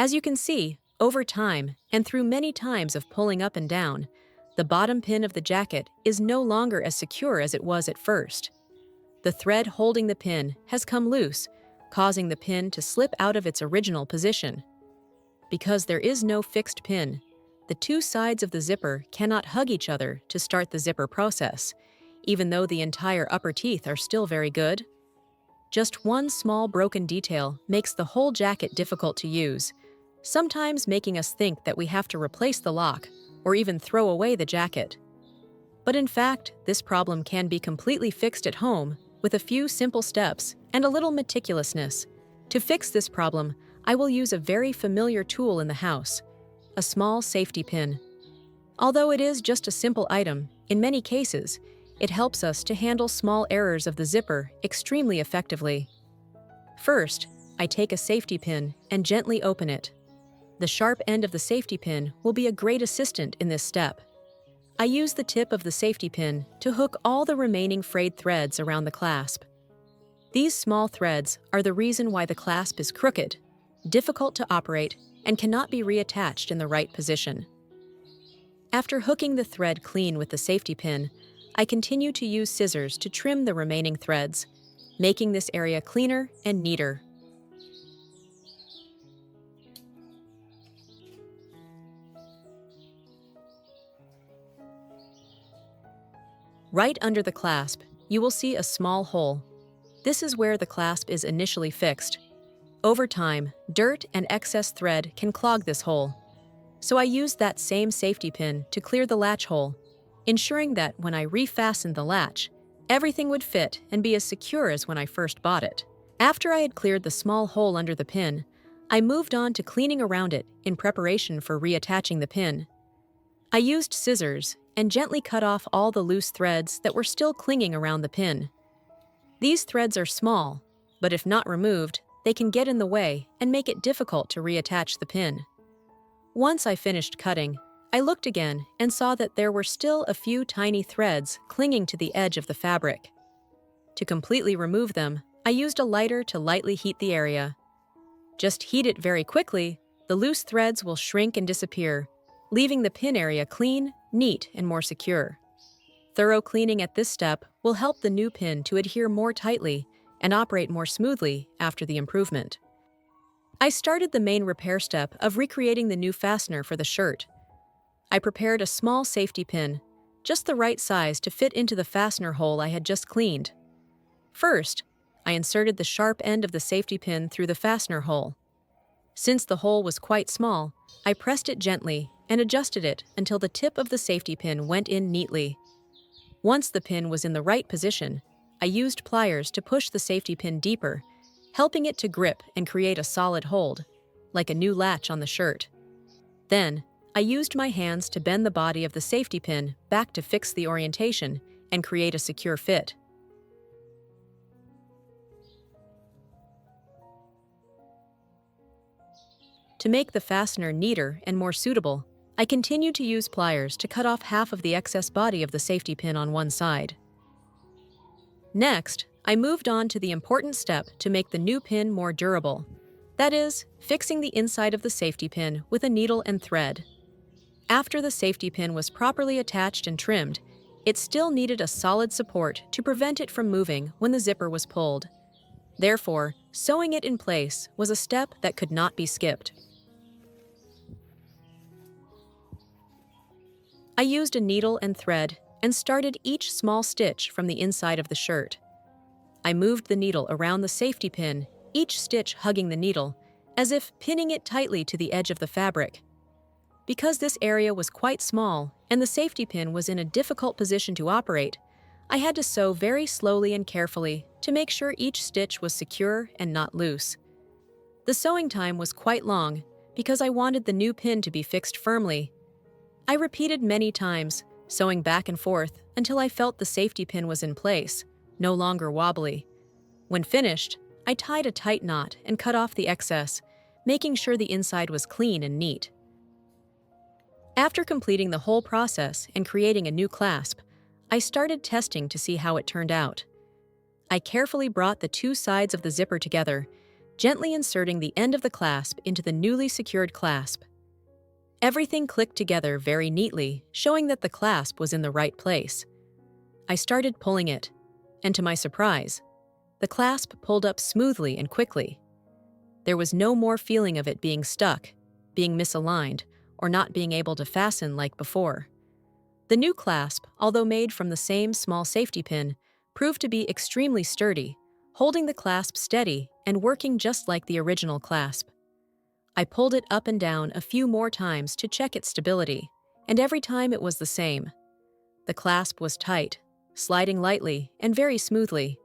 As you can see, over time, and through many times of pulling up and down, the bottom pin of the jacket is no longer as secure as it was at first. The thread holding the pin has come loose, causing the pin to slip out of its original position. Because there is no fixed pin, the two sides of the zipper cannot hug each other to start the zipper process, even though the entire upper teeth are still very good. Just one small broken detail makes the whole jacket difficult to use, sometimes making us think that we have to replace the lock or even throw away the jacket. But in fact, this problem can be completely fixed at home with a few simple steps and a little meticulousness. To fix this problem, I will use a very familiar tool in the house, a small safety pin. Although it is just a simple item, in many cases, it helps us to handle small errors of the zipper extremely effectively. First, I take a safety pin and gently open it. The sharp end of the safety pin will be a great assistant in this step. I use the tip of the safety pin to hook all the remaining frayed threads around the clasp. These small threads are the reason why the clasp is crooked, difficult to operate, and cannot be reattached in the right position. After hooking the thread clean with the safety pin, I continue to use scissors to trim the remaining threads, making this area cleaner and neater. Right under the clasp, you will see a small hole. This is where the clasp is initially fixed. Over time, dirt and excess thread can clog this hole. So I used that same safety pin to clear the latch hole, ensuring that when I refastened the latch, everything would fit and be as secure as when I first bought it. After I had cleared the small hole under the pin, I moved on to cleaning around it in preparation for reattaching the pin. I used scissors and gently cut off all the loose threads that were still clinging around the pin. These threads are small, but if not removed, they can get in the way and make it difficult to reattach the pin. Once I finished cutting, I looked again and saw that there were still a few tiny threads clinging to the edge of the fabric. To completely remove them, I used a lighter to lightly heat the area. Just heat it very quickly, the loose threads will shrink and disappear, leaving the pin area clean, neat, and more secure. Thorough cleaning at this step will help the new pin to adhere more tightly and operate more smoothly after the improvement. I started the main repair step of recreating the new fastener for the shirt. I prepared a small safety pin, just the right size to fit into the fastener hole I had just cleaned. First, I inserted the sharp end of the safety pin through the fastener hole. Since the hole was quite small, I pressed it gently and adjusted it until the tip of the safety pin went in neatly. Once the pin was in the right position, I used pliers to push the safety pin deeper, helping it to grip and create a solid hold, like a new latch on the shirt. Then, I used my hands to bend the body of the safety pin back to fix the orientation and create a secure fit. To make the fastener neater and more suitable, I continued to use pliers to cut off half of the excess body of the safety pin on one side. Next, I moved on to the important step to make the new pin more durable. That is, fixing the inside of the safety pin with a needle and thread. After the safety pin was properly attached and trimmed, it still needed a solid support to prevent it from moving when the zipper was pulled. Therefore, sewing it in place was a step that could not be skipped. I used a needle and thread and started each small stitch from the inside of the shirt. I moved the needle around the safety pin, each stitch hugging the needle, as if pinning it tightly to the edge of the fabric. Because this area was quite small and the safety pin was in a difficult position to operate, I had to sew very slowly and carefully to make sure each stitch was secure and not loose. The sewing time was quite long because I wanted the new pin to be fixed firmly. I repeated many times, sewing back and forth until I felt the safety pin was in place, no longer wobbly. When finished, I tied a tight knot and cut off the excess, making sure the inside was clean and neat. After completing the whole process and creating a new clasp, I started testing to see how it turned out. I carefully brought the two sides of the zipper together, gently inserting the end of the clasp into the newly secured clasp. Everything clicked together very neatly, showing that the clasp was in the right place. I started pulling it, and to my surprise, the clasp pulled up smoothly and quickly. There was no more feeling of it being stuck, being misaligned, or not being able to fasten like before. The new clasp, although made from the same small safety pin, proved to be extremely sturdy, holding the clasp steady and working just like the original clasp. I pulled it up and down a few more times to check its stability, and every time it was the same. The clasp was tight, sliding lightly and very smoothly.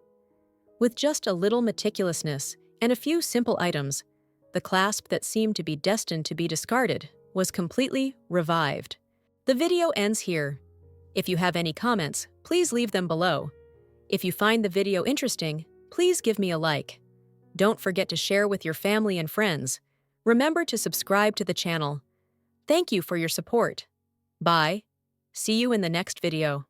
With just a little meticulousness and a few simple items, the clasp that seemed to be destined to be discarded was completely revived. The video ends here. If you have any comments, please leave them below. If you find the video interesting, please give me a like. Don't forget to share with your family and friends. Remember to subscribe to the channel. Thank you for your support. Bye. See you in the next video.